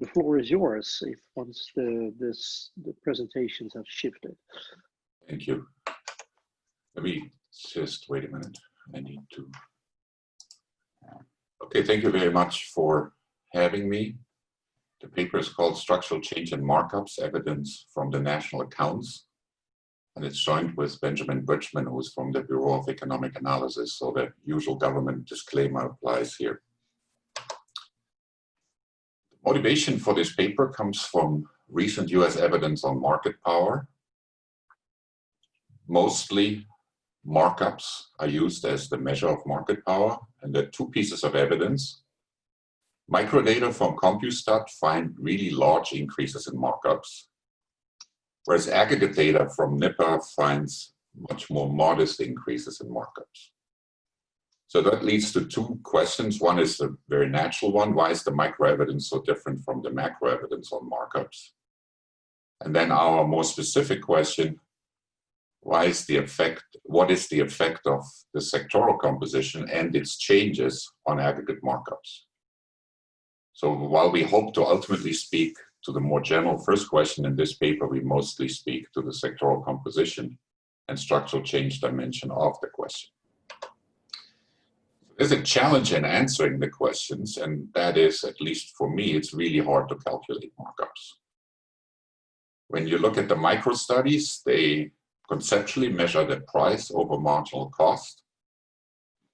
the floor is yours if once the presentations have shifted. Thank you. Let me just wait a minute. I need to. Okay, thank you very much for having me. The paper is called Structural Change and Markups, Evidence from the National Accounts. And it's joined with Benjamin Bridgman, who is from the Bureau of Economic Analysis. So the usual government disclaimer applies here. The motivation for this paper comes from recent US evidence on market power. Mostly markups are used as the measure of market power, and there are two pieces of evidence. Microdata from CompuStat find really large increases in markups, whereas aggregate data from NIPA finds much more modest increases in markups. So that leads to two questions. One is a very natural one. Why is the micro evidence so different from the macro evidence on markups? And then our more specific question, what is the effect of the sectoral composition and its changes on aggregate markups? So while we hope to ultimately speak to the more general first question in this paper, we mostly speak to the sectoral composition and structural change dimension of the question. There's a challenge in answering the questions, and that is, at least for me, it's really hard to calculate markups. When you look at the micro studies, they conceptually measure the price over marginal cost.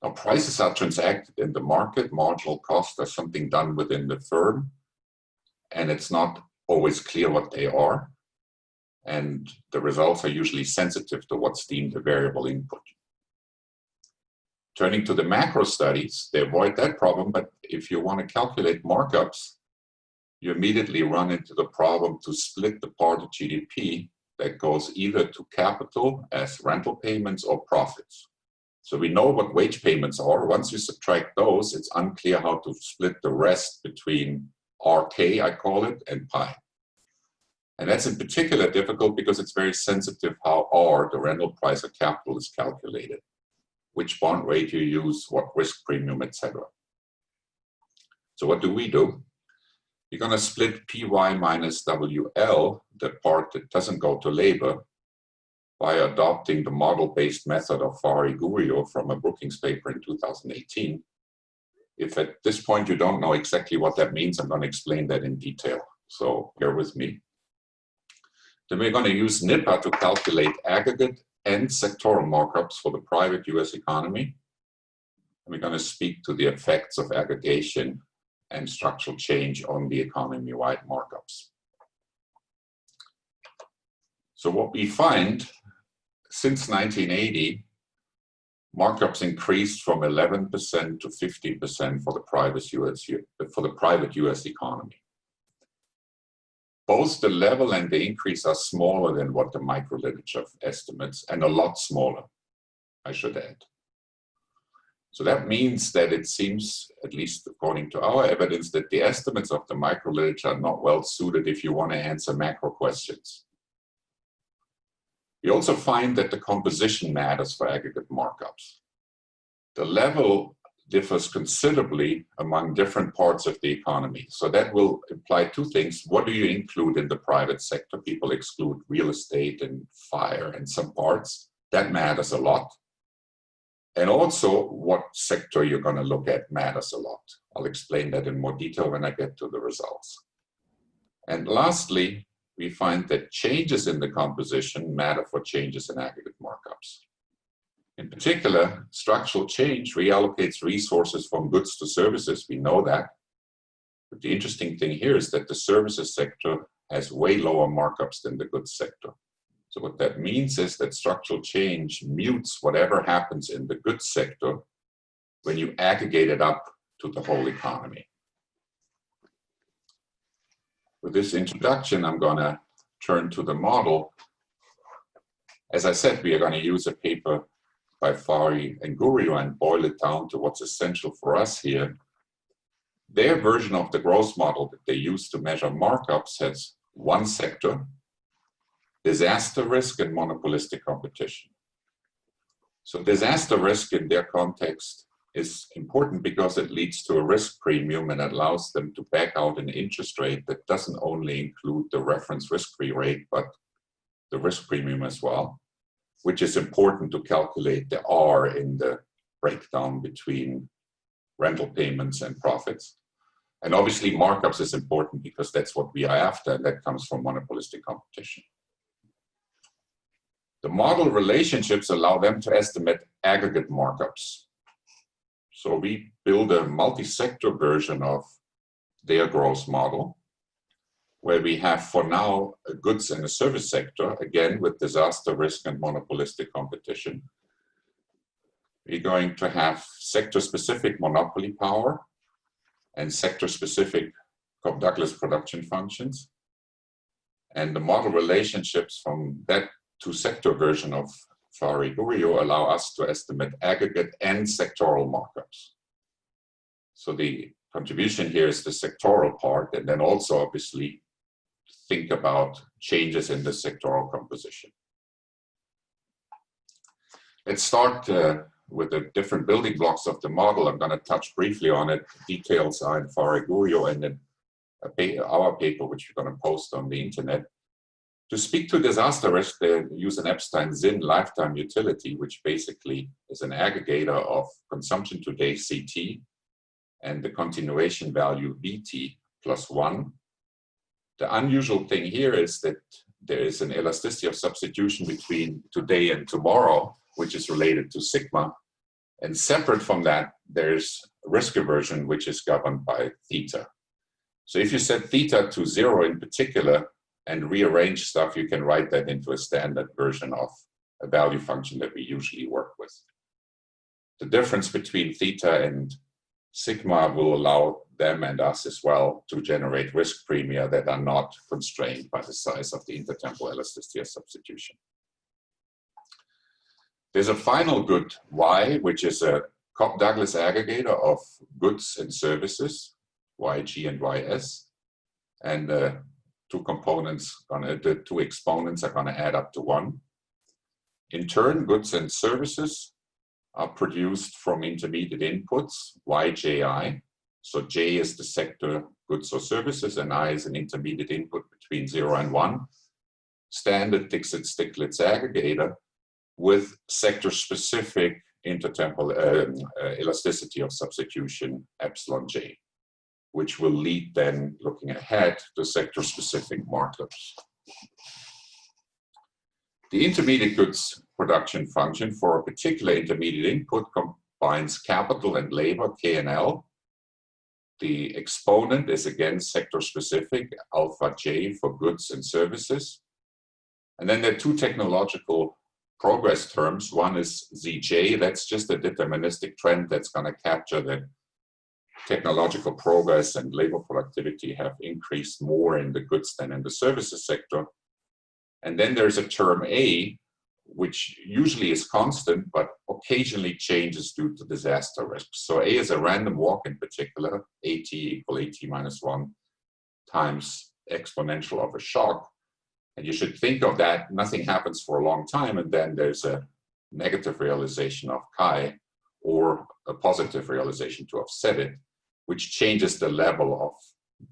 Now, prices are transacted in the market, marginal costs are something done within the firm, and it's not always clear what they are. And the results are usually sensitive to what's deemed a variable input. Turning to the macro studies, they avoid that problem, but if you want to calculate markups, you immediately run into the problem to split the part of GDP that goes either to capital as rental payments or profits. So we know what wage payments are. Once you subtract those, it's unclear how to split the rest between RK, I call it, and pi. And that's in particular difficult because it's very sensitive how R, the rental price of capital, is calculated. Which bond rate you use, what risk premium, etc. So what do? You're going to split PY minus WL, the part that doesn't go to labor, by adopting the model-based method of Fari-Gurrio from a Brookings paper in 2018. If at this point you don't know exactly what that means, I'm going to explain that in detail. So bear with me. Then we're going to use NIPA to calculate aggregate and sectoral markups for the private US economy. And we're going to speak to the effects of aggregation and structural change on the economy-wide markups. So what we find, since 1980, markups increased from 11% to 50% for the private US economy. Both the level and the increase are smaller than what the micro literature estimates, and a lot smaller, I should add. So that means that it seems, at least according to our evidence, that the estimates of the micro literature are not well suited if you want to answer macro questions. We also find that the composition matters for aggregate markups. The level differs considerably among different parts of the economy. So that will imply two things. What do you include in the private sector? People exclude real estate and fire and some parts. That matters a lot. And also what sector you're going to look at matters a lot. I'll explain that in more detail when I get to the results. And lastly, we find that changes in the composition matter for changes in aggregate markups. In particular, structural change reallocates resources from goods to services. We know that. But the interesting thing here is that the services sector has way lower markups than the goods sector. So what that means is that structural change mutes whatever happens in the goods sector when you aggregate it up to the whole economy. With this introduction, I'm going to turn to the model. As I said, we are going to use a paper by Fari and Gurrio and boil it down to what's essential for us here. Their version of the growth model that they use to measure markups has one sector, disaster risk and monopolistic competition. So disaster risk in their context is important because it leads to a risk premium and allows them to back out an interest rate that doesn't only include the reference risk-free rate, but the risk premium as well, which is important to calculate the R in the breakdown between rental payments and profits. And obviously markups is important because that's what we are after, and that comes from monopolistic competition. The model relationships allow them to estimate aggregate markups. So we build a multi-sector version of their growth model, where we have for now a goods and a service sector, again with disaster risk and monopolistic competition. We're going to have sector-specific monopoly power and sector-specific Cobb-Douglas production functions. And the model relationships from that two-sector version of Fari-Guriot allow us to estimate aggregate and sectoral markups. So the contribution here is the sectoral part, and then also obviously think about changes in the sectoral composition. Let's start with the different building blocks of the model. I'm going to touch briefly on it. Details are in Fari-Guriot and in our paper, which we're going to post on the internet. To speak to disaster risk, they use an Epstein-Zinn lifetime utility, which basically is an aggregator of consumption today, CT, and the continuation value, BT, plus 1. The unusual thing here is that there is an elasticity of substitution between today and tomorrow, which is related to sigma. And separate from that, there's risk aversion, which is governed by theta. So if you set theta to 0 in particular, and rearrange stuff, you can write that into a standard version of a value function that we usually work with. The difference between theta and sigma will allow them and us as well to generate risk premia that are not constrained by the size of the intertemporal elasticity of substitution. There's a final good Y, which is a Cobb-Douglas aggregator of goods and services, YG and YS, and two components, the two exponents are going to add up to 1. In turn, goods and services are produced from intermediate inputs, YJI. So J is the sector goods or services, and I is an intermediate input between 0 and 1. Standard Dixit-Stiglitz aggregator with sector-specific intertemporal elasticity of substitution, epsilon J, which will lead then, looking ahead, to sector-specific markups. The intermediate goods production function for a particular intermediate input combines capital and labor, K and L. The exponent is again sector-specific, alpha J for goods and services. And then there are two technological progress terms. One is ZJ, that's just a deterministic trend that's going to capture the technological progress and labor productivity have increased more in the goods than in the services sector. And then there's a term A, which usually is constant, but occasionally changes due to disaster risk. So A is a random walk in particular, AT equal AT minus 1 times exponential of a shock. And you should think of that, nothing happens for a long time, and then there's a negative realization of chi, or a positive realization to offset it, which changes the level of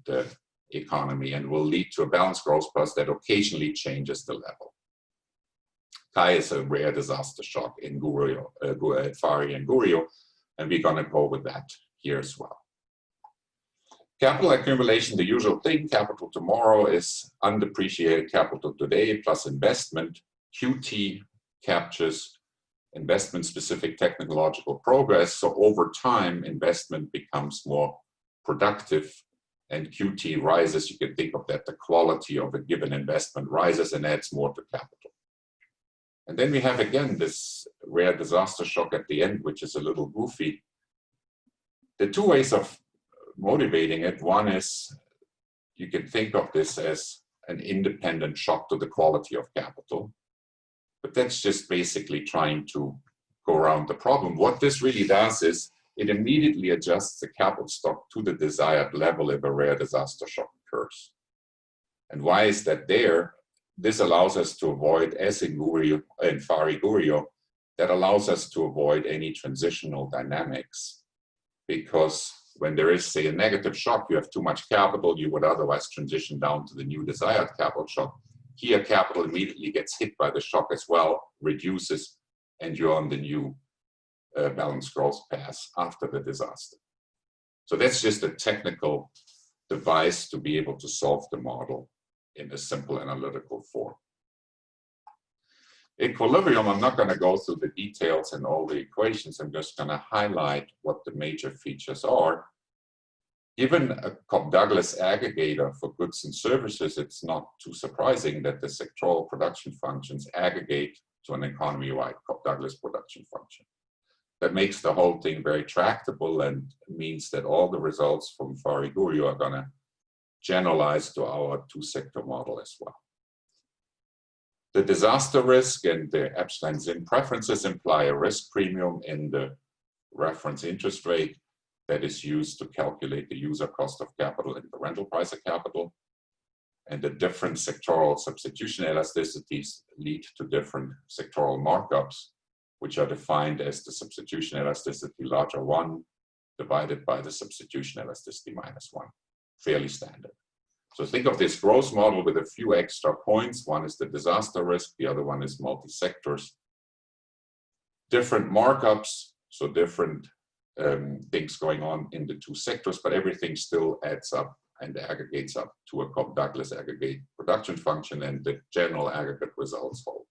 the economy and will lead to a balanced growth plus that occasionally changes the level. Chi is a rare disaster shock in Fari and Guriot, and we're going to go with that here as well. Capital accumulation, the usual thing. Capital tomorrow is undepreciated capital today plus investment. QT captures investment-specific technological progress. So over time, investment becomes more productive and QT rises. You can think of that, the quality of a given investment rises and adds more to capital. And then we have, again, this rare disaster shock at the end, which is a little goofy. The two ways of motivating it, one is you can think of this as an independent shock to the quality of capital. But that's just basically trying to go around the problem. What this really does is it immediately adjusts the capital stock to the desired level if a rare disaster shock occurs. And why is that there? This allows us to avoid, as in Fari-Guriot, that allows us to avoid any transitional dynamics, because when there is, say, a negative shock, you have too much capital, you would otherwise transition down to the new desired capital shock. Here, capital immediately gets hit by the shock as well, reduces, and you're on the new balanced growth path after the disaster. So that's just a technical device to be able to solve the model in a simple analytical form. Equilibrium, I'm not going to go through the details and all the equations. I'm just going to highlight what the major features are. Given a Cobb-Douglas aggregator for goods and services, it's not too surprising that the sectoral production functions aggregate to an economy-wide Cobb-Douglas production function. That makes the whole thing very tractable and means that all the results from Fariguri are going to generalize to our two-sector model as well. The disaster risk and the Epstein-Zinn preferences imply a risk premium in the reference interest rate that is used to calculate the user cost of capital and the rental price of capital. And the different sectoral substitution elasticities lead to different sectoral markups, which are defined as the substitution elasticity larger 1 divided by the substitution elasticity minus 1. Fairly standard. So think of this growth model with a few extra points. One is the disaster risk, the other one is multi-sectors. Different markups, so different things going on in the two sectors, but everything still adds up and aggregates up to a Cobb-Douglas aggregate production function, and the general aggregate results hold.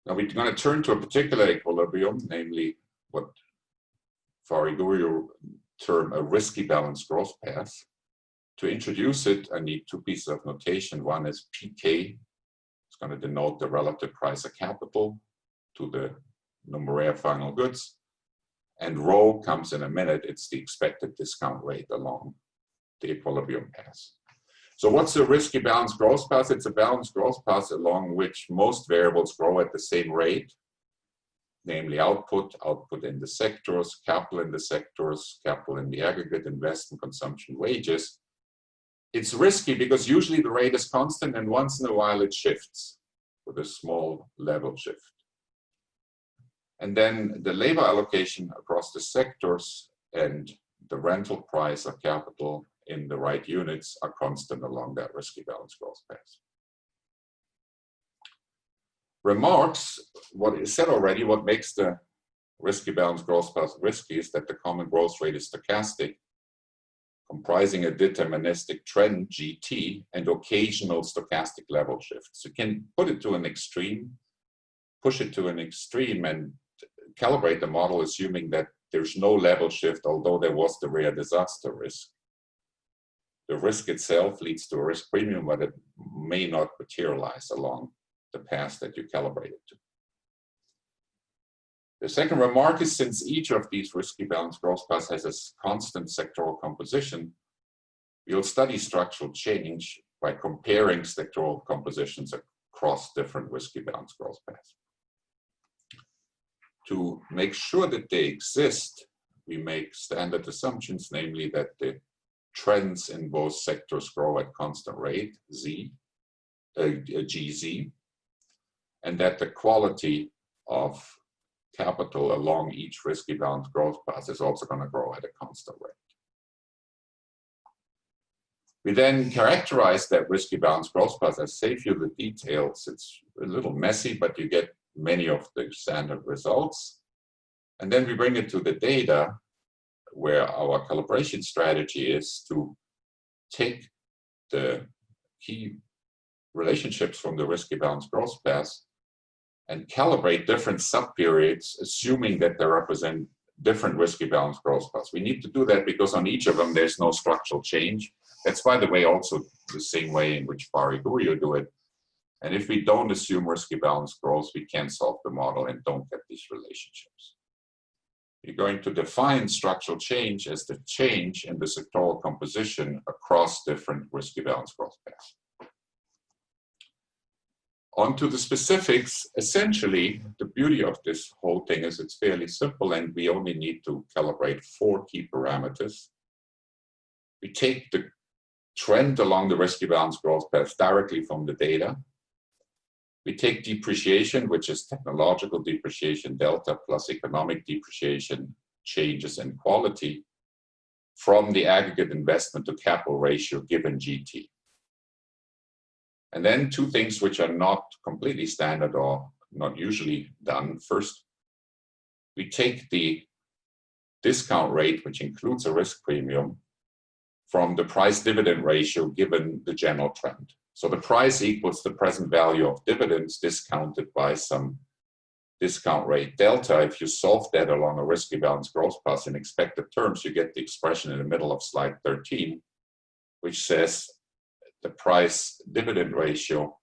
Now we're going to turn to a particular equilibrium, namely what Fariguri term a risky balanced growth path. To introduce it, I need two pieces of notation. One is PK. It's going to denote the relative price of capital to the numeraire final goods. And rho comes in a minute. It's the expected discount rate along the equilibrium path. So what's a risky balanced growth path? It's a balanced growth path along which most variables grow at the same rate, namely output in the sectors, capital in the sectors, capital in the aggregate, investment, consumption, wages. It's risky because usually the rate is constant and once in a while it shifts with a small level shift. And then the labor allocation across the sectors and the rental price of capital in the right units are constant along that risky balanced growth path. Remarks, what is said already, what makes the risky balanced growth path risky is that the common growth rate is stochastic, comprising a deterministic trend, GT, and occasional stochastic level shifts. You can put it to an extreme, push it to an extreme, and calibrate the model assuming that there's no level shift, although there was the rare disaster risk. The risk itself leads to a risk premium, but it may not materialize along the path that you calibrate it to. The second remark is, since each of these risky balanced growth paths has a constant sectoral composition, we'll study structural change by comparing sectoral compositions across different risky balanced growth paths. To make sure that they exist, we make standard assumptions, namely that the trends in both sectors grow at constant rate, GZ, and that the quality of capital along each risky balanced growth path is also going to grow at a constant rate. We then characterize that risky balanced growth path. I save you the details. It's a little messy, but you get many of the standard results. And then we bring it to the data, where our calibration strategy is to take the key relationships from the risky balanced growth path and calibrate different subperiods, assuming that they represent different risky balanced growth paths. We need to do that because on each of them there's no structural change. That's, by the way, also the same way in which Fariguri do it. And if we don't assume risky balanced growth, we can't solve the model and don't get these relationships. You're going to define structural change as the change in the sectoral composition across different risky balanced growth paths. On to the specifics. Essentially, the beauty of this whole thing is it's fairly simple and we only need to calibrate 4 key parameters. We take the trend along the risky balanced growth path directly from the data. We take depreciation, which is technological depreciation delta plus economic depreciation changes in quality, from the aggregate investment to capital ratio given GT. And then two things which are not completely standard or not usually done. First, we take the discount rate, which includes a risk premium, from the price dividend ratio given the general trend. So the price equals the present value of dividends discounted by some discount rate delta. If you solve that along a risky balance growth path in expected terms, you get the expression in the middle of slide 13, which says the price dividend ratio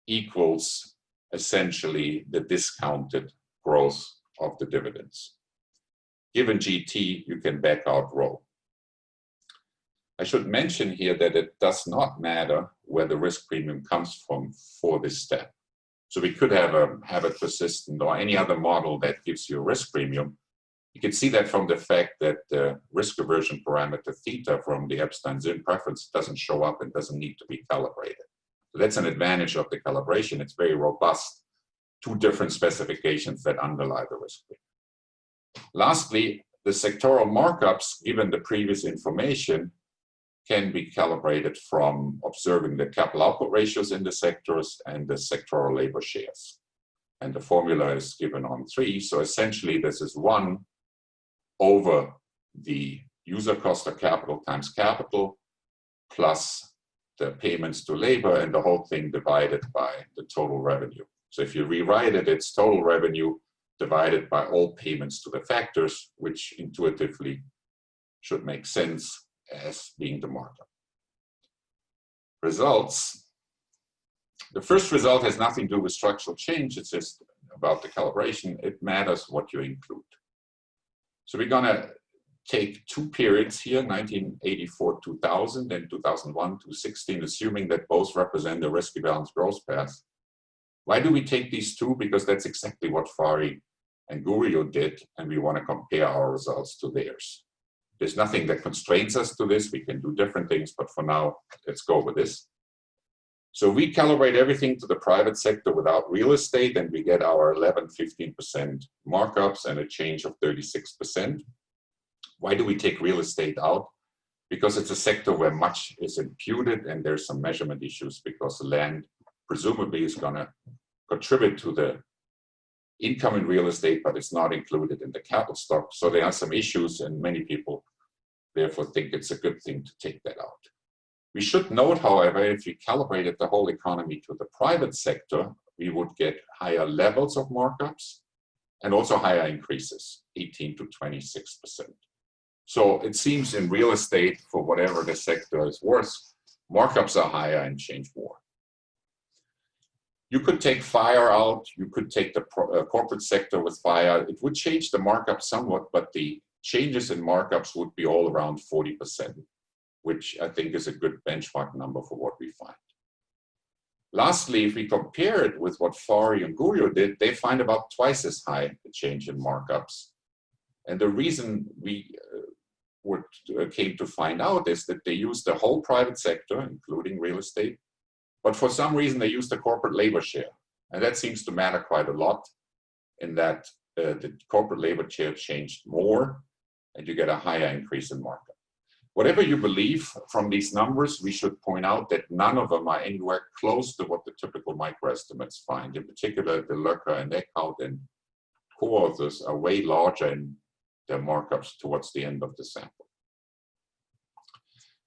equals essentially the discounted growth of the dividends. Given GT, you can back out rho. I should mention here that it does not matter where the risk premium comes from for this step. So we could have a habit persistent or any other model that gives you a risk premium. You can see that from the fact that the risk aversion parameter theta from the Epstein-Zinn preference doesn't show up and doesn't need to be calibrated. So that's an advantage of the calibration. It's very robust. Two different specifications that underlie the risk premium. Lastly, the sectoral markups, given the previous information, can be calibrated from observing the capital output ratios in the sectors and the sectoral labor shares. And the formula is given on 3. So essentially, this is 1 over the user cost of capital times capital plus the payments to labor, and the whole thing divided by the total revenue. So if you rewrite it, it's total revenue divided by all payments to the factors, which intuitively should make sense as being the markup. Results. The first result has nothing to do with structural change. It's just about the calibration. It matters what you include. So we're going to take 2 periods here, 1984-2000 and 2001-16, assuming that both represent a risky balance growth path. Why do we take these 2? Because that's exactly what Fari and Guriu did, and we want to compare our results to theirs. There's nothing that constrains us to this. We can do different things, but for now, let's go with this. So we calibrate everything to the private sector without real estate, and we get our 11-15% markups and a change of 36%. Why do we take real estate out? Because it's a sector where much is imputed, and there's some measurement issues because land presumably is going to contribute to the income in real estate, but it's not included in the capital stock. So there are some issues, and many people therefore think it's a good thing to take that out. We should note, however, if we calibrated the whole economy to the private sector, we would get higher levels of markups and also higher increases, 18 to 26%. So it seems in real estate, for whatever the sector is worth, markups are higher and change more. You could take fire out, you could take the corporate sector with fire. It would change the markup somewhat, but the changes in markups would be all around 40%, which I think is a good benchmark number for what we find. Lastly, if we compare it with what Fari and Guriu did, they find about twice as high a change in markups. And the reason we came to find out is that they used the whole private sector, including real estate, but for some reason they used the corporate labor share. And that seems to matter quite a lot in that the corporate labor share changed more and you get a higher increase in markup. Whatever you believe from these numbers, we should point out that none of them are anywhere close to what the typical microestimates find. In particular, the Löcker and Eckhout and co-authors are way larger in their markups towards the end of the sample.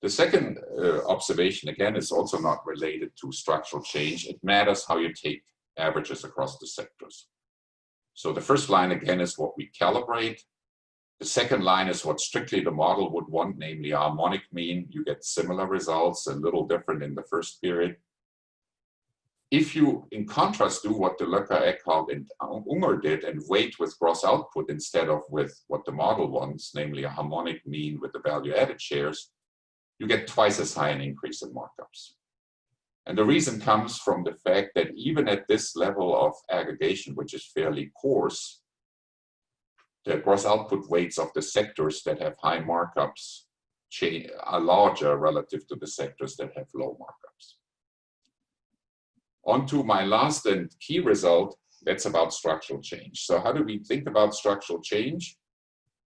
The second observation, again, is also not related to structural change. It matters how you take averages across the sectors. So the first line, again, is what we calibrate. The second line is what strictly the model would want, namely a harmonic mean. You get similar results, a little different in the first period. If you, in contrast, do what the Löcker, Eckhout, and Unger did and weight with gross output instead of with what the model wants, namely a harmonic mean with the value-added shares, you get twice as high an increase in markups. And the reason comes from the fact that even at this level of aggregation, which is fairly coarse, the gross output weights of the sectors that have high markups are larger relative to the sectors that have low markups. On to my last and key result, that's about structural change. So how do we think about structural change?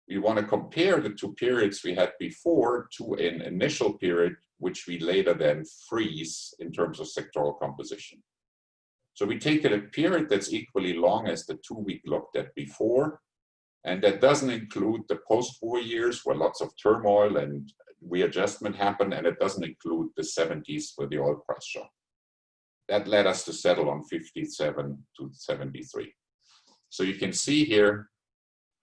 We want to compare the two periods we had before to an initial period, which we later then freeze in terms of sectoral composition. So we take a period that's equally long as the 2 we looked at before, and that doesn't include the post-war years where lots of turmoil and readjustment happened, and it doesn't include the 70s with the oil price shock. That led us to settle on 57 to 73. So you can see here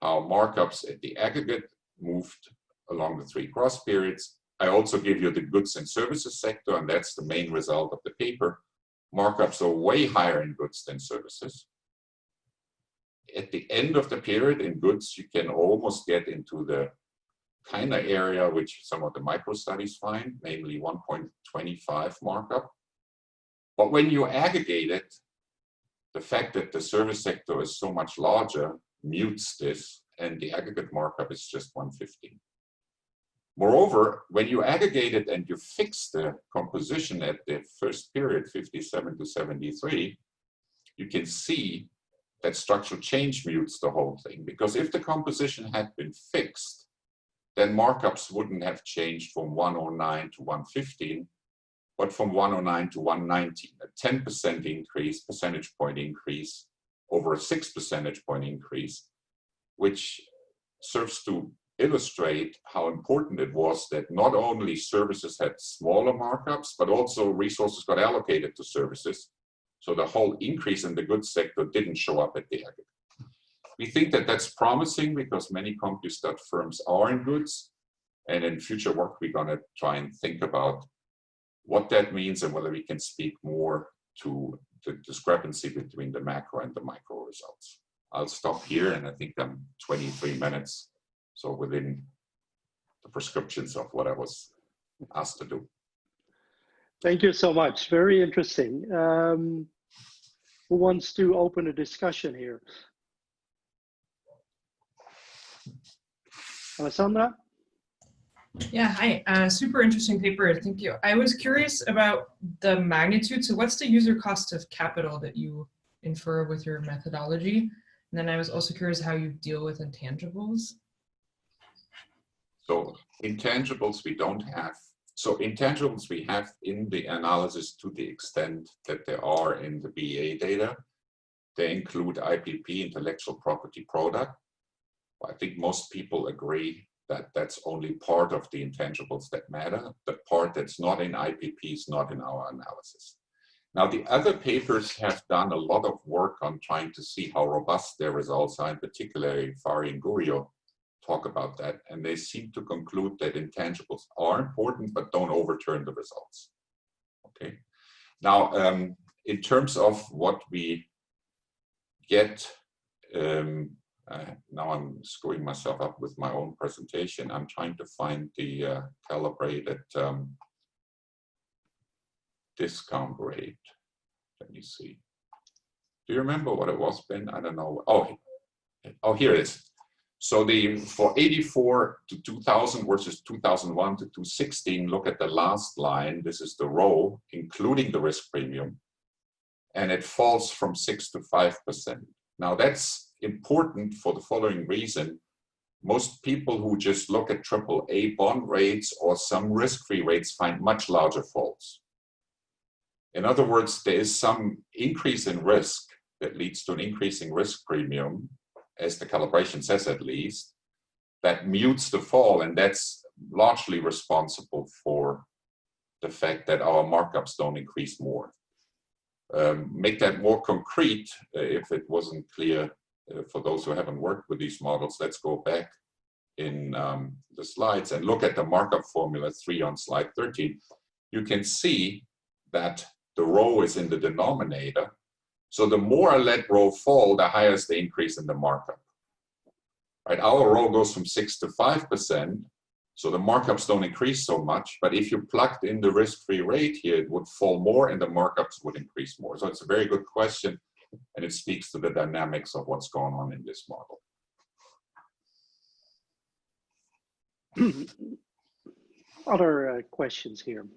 how markups at the aggregate moved along the 3 cross periods. I also give you the goods and services sector, and that's the main result of the paper. Markups are way higher in goods than services. At the end of the period in goods, you can almost get into the kind of area which some of the micro studies find, namely 1.25 markup. But when you aggregate it, the fact that the service sector is so much larger mutes this, and the aggregate markup is just 115. Moreover, when you aggregate it and you fix the composition at the first period, 57 to 73, you can see that structural change mutes the whole thing. Because if the composition had been fixed, then markups wouldn't have changed from 109 to 115, but from 109 to 119, a 10% increase, percentage point increase over a 6 percentage point increase, which serves to illustrate how important it was that not only services had smaller markups, but also resources got allocated to services. So the whole increase in the goods sector didn't show up at the aggregate. We think that that's promising because many CompuStat firms are in goods. And in future work, we're going to try and think about what that means and whether we can speak more to the discrepancy between the macro and the micro results. I'll stop here, and I think I'm 23 minutes, so within the prescriptions of what I was asked to do. Thank you so much. Very interesting. Who wants to open a discussion here? Alessandra? Yeah, hi. Super interesting paper. Thank you. I was curious about the magnitude. So what's the user cost of capital that you infer with your methodology? And then I was also curious how you deal with intangibles. So intangibles we don't have. So intangibles we have in the analysis to the extent that there are in the BA data. They include IPP, intellectual property product. I think most people agree that that's only part of the intangibles that matter. The part that's not in IPP is not in our analysis. Now, the other papers have done a lot of work on trying to see how robust their results are, in particular, Fari and Gurio talk about that, and they seem to conclude that intangibles are important, but don't overturn the results. Okay. Now, in terms of what we get, now I'm screwing myself up with my own presentation. I'm trying to find the calibrated discount rate. Let me see. Do you remember what it was, Ben? I don't know. Oh, here it is. So for 84 to 2000 versus 2001 to 2016, look at the last line. This is the row, including the risk premium. And it falls from 6 to 5%. Now that's important for the following reason. Most people who just look at AAA bond rates or some risk-free rates find much larger falls. In other words, there is some increase in risk that leads to an increasing risk premium, as the calibration says at least, that mutes the fall, and that's largely responsible for the fact that our markups don't increase more. Make that more concrete, if it wasn't clear for those who haven't worked with these models. Let's go back in the slides and look at the markup formula 3 on slide 13. You can see that the row is in the denominator. So the more I let row fall, the higher is the increase in the markup. Right? Our row goes from 6 to 5%, so the markups don't increase so much. But if you plugged in the risk-free rate here, it would fall more and the markups would increase more. So it's a very good question, and it speaks to the dynamics of what's going on in this model. Other questions here?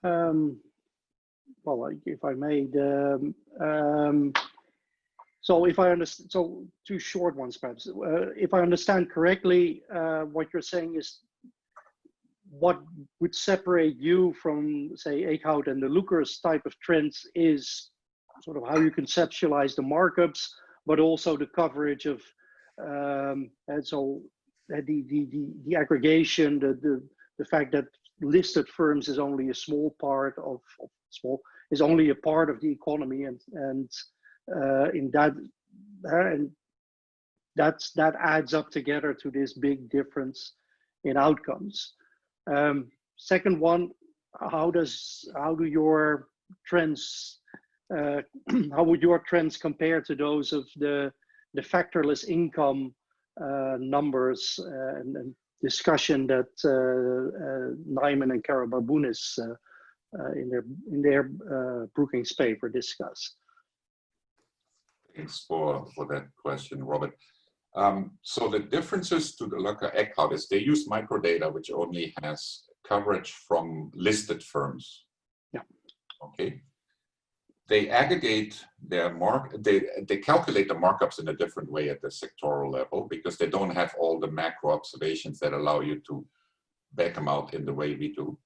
Well, if I may, so if I understand, so two short ones perhaps. If I understand correctly, what you're saying is what would separate you from, say, Eickhout and De Lucker's type of trends is sort of how you conceptualize the markups, but also the coverage of, and so the aggregation, the fact that listed firms is only a small part of is only a part of the economy, and in that and that adds up together to this big difference in outcomes. Second one, how do your trends how would your trends compare to those of the factorless income numbers and discussion that Nyman and Karabarbounis in their Brookings paper discuss? Thanks for that question, Robert. So the differences to the Eickhout is they use microdata, which only has coverage from listed firms. Yeah. Okay. They aggregate their they calculate the markups in a different way at the sectoral level because they don't have all the macro observations that allow you to back them out in the way we do.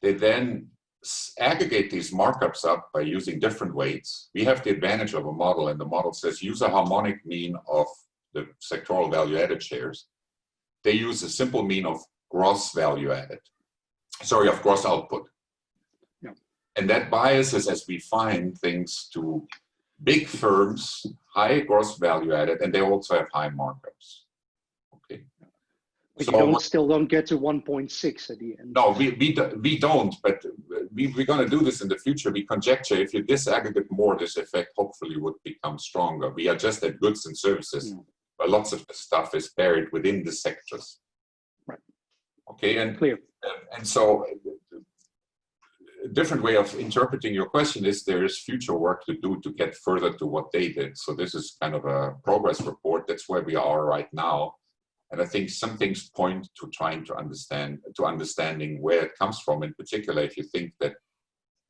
They then aggregate these markups up by using different weights. We have the advantage of a model, and the model says use a harmonic mean of the sectoral value added shares. They use a simple mean of gross value added, sorry, of gross output. Yeah. And that biases as we find things to big firms, high gross value added, and they also have high markups. Okay. But so you still don't get to 1.6 at the end. No, we don't, but we're going to do this in the future. We conjecture if you disaggregate more, this effect hopefully would become stronger. We are just at goods and services, but lots of the stuff is buried within the sectors. Right. Okay, and clear. And so a different way of interpreting your question is there is future work to do to get further to what they did. So this is kind of a progress report. That's where we are right now. And I think some things point to trying to understanding where it comes from. In particular, if you think that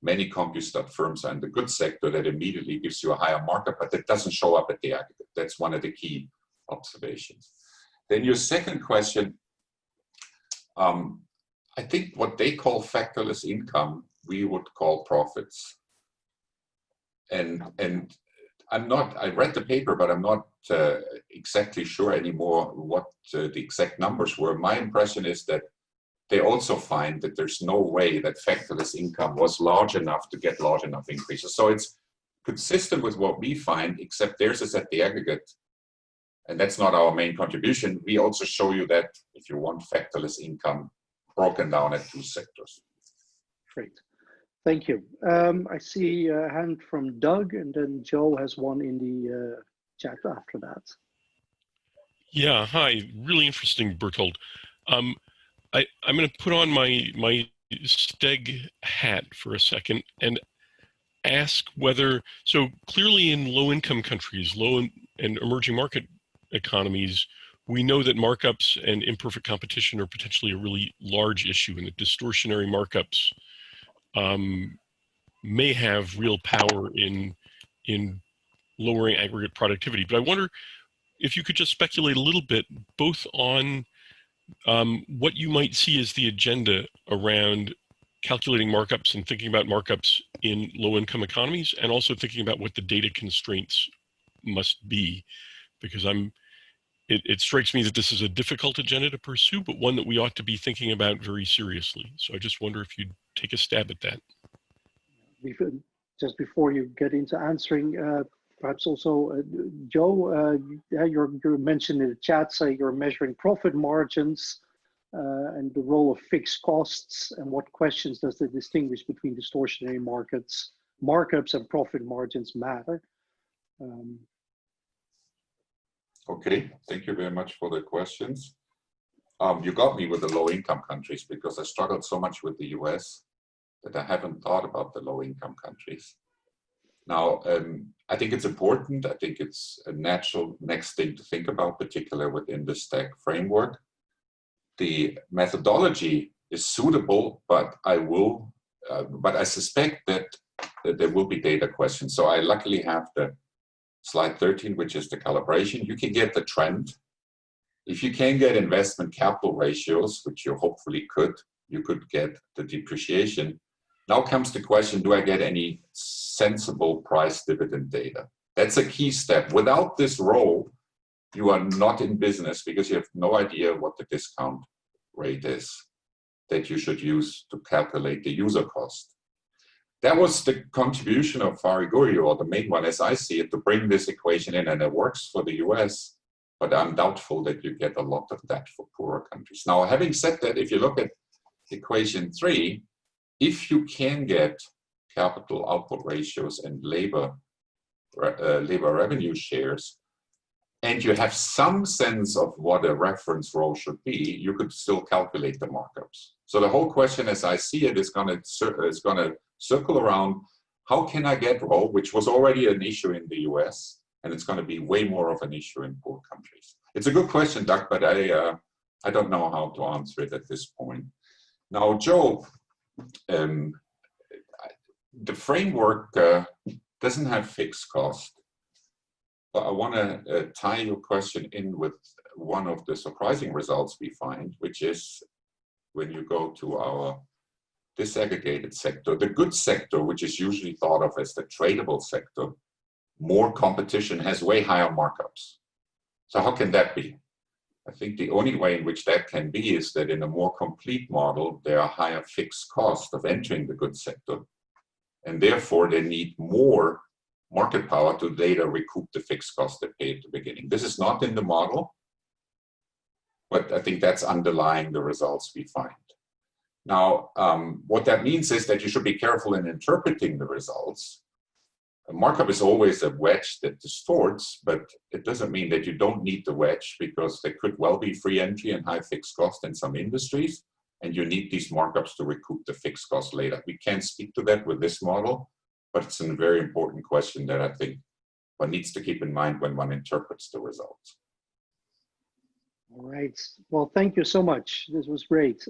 many CompuStat firms are in the good sector, that immediately gives you a higher markup, but that doesn't show up at the aggregate. That's one of the key observations. Then your second question, I think what they call factorless income, we would call profits. And I read the paper, but I'm not exactly sure anymore what the exact numbers were. My impression is that they also find that there's no way that factorless income was large enough to get large enough increases. So it's consistent with what we find, except theirs is at the aggregate. And that's not our main contribution. We also show you that if you want factorless income broken down at two sectors. Great. Thank you. I see a hand from Doug, and then Joe has one in the chat after that. Yeah, hi. Really interesting, Berthold. I'm going to put on my STEG hat for a second and ask whether, so clearly in low-income countries, low and emerging market economies, we know that markups and imperfect competition are potentially a really large issue, and that distortionary markups may have real power in lowering aggregate productivity. But I wonder if you could just speculate a little bit, both on what you might see as the agenda around calculating markups and thinking about markups in low-income economies, and also thinking about what the data constraints must be, because it strikes me that this is a difficult agenda to pursue, but one that we ought to be thinking about very seriously. So I just wonder if you'd take a stab at that. Just before you get into answering, perhaps also, Joe, you mentioned in the chat, you're measuring profit margins and the role of fixed costs, and what questions does it distinguish between distortionary markups and profit margins matter? Okay, thank you very much for the questions. You got me with the low-income countries because I struggled so much with the US that I haven't thought about the low-income countries. Now, I think it's important. I think it's a natural next thing to think about, particularly within the STEG framework. The methodology is suitable, but I will but I suspect that there will be data questions. So I luckily have the slide 13, which is the calibration. You can get the trend. If you can get investment capital ratios, which you hopefully could, you could get the depreciation. Now comes the question, do I get any sensible price dividend data? That's a key step. Without this row, you are not in business because you have no idea what the discount rate is that you should use to calculate the user cost. That was the contribution of Fariguri, or the main one as I see it, to bring this equation in, and it works for the US, but I'm doubtful that you get a lot of that for poorer countries. Now, having said that, if you look at equation 3, if you can get capital output ratios and labor revenue shares, and you have some sense of what a reference row should be, you could still calculate the markups. So the whole question, as I see it, is going to circle around, how can I get row, which was already an issue in the US, and it's going to be way more of an issue in poor countries. It's a good question, Doug, but I don't know how to answer it at this point. Now, Joe, the framework doesn't have fixed cost. But I want to tie your question in with one of the surprising results we find, which is when you go to our disaggregated sector, the good sector, which is usually thought of as the tradable sector, more competition has way higher markups. So how can that be? I think the only way in which that can be is that in a more complete model, there are higher fixed costs of entering the good sector. And therefore, they need more market power to later recoup the fixed cost they paid at the beginning. This is not in the model, but I think that's underlying the results we find. Now, what that means is that you should be careful in interpreting the results. A markup is always a wedge that distorts, but it doesn't mean that you don't need the wedge, because there could well be free entry and high fixed cost in some industries, and you need these markups to recoup the fixed cost later. We can't speak to that with this model, but it's a very important question that I think one needs to keep in mind when one interprets the results. All right. Well, thank you so much. This was great.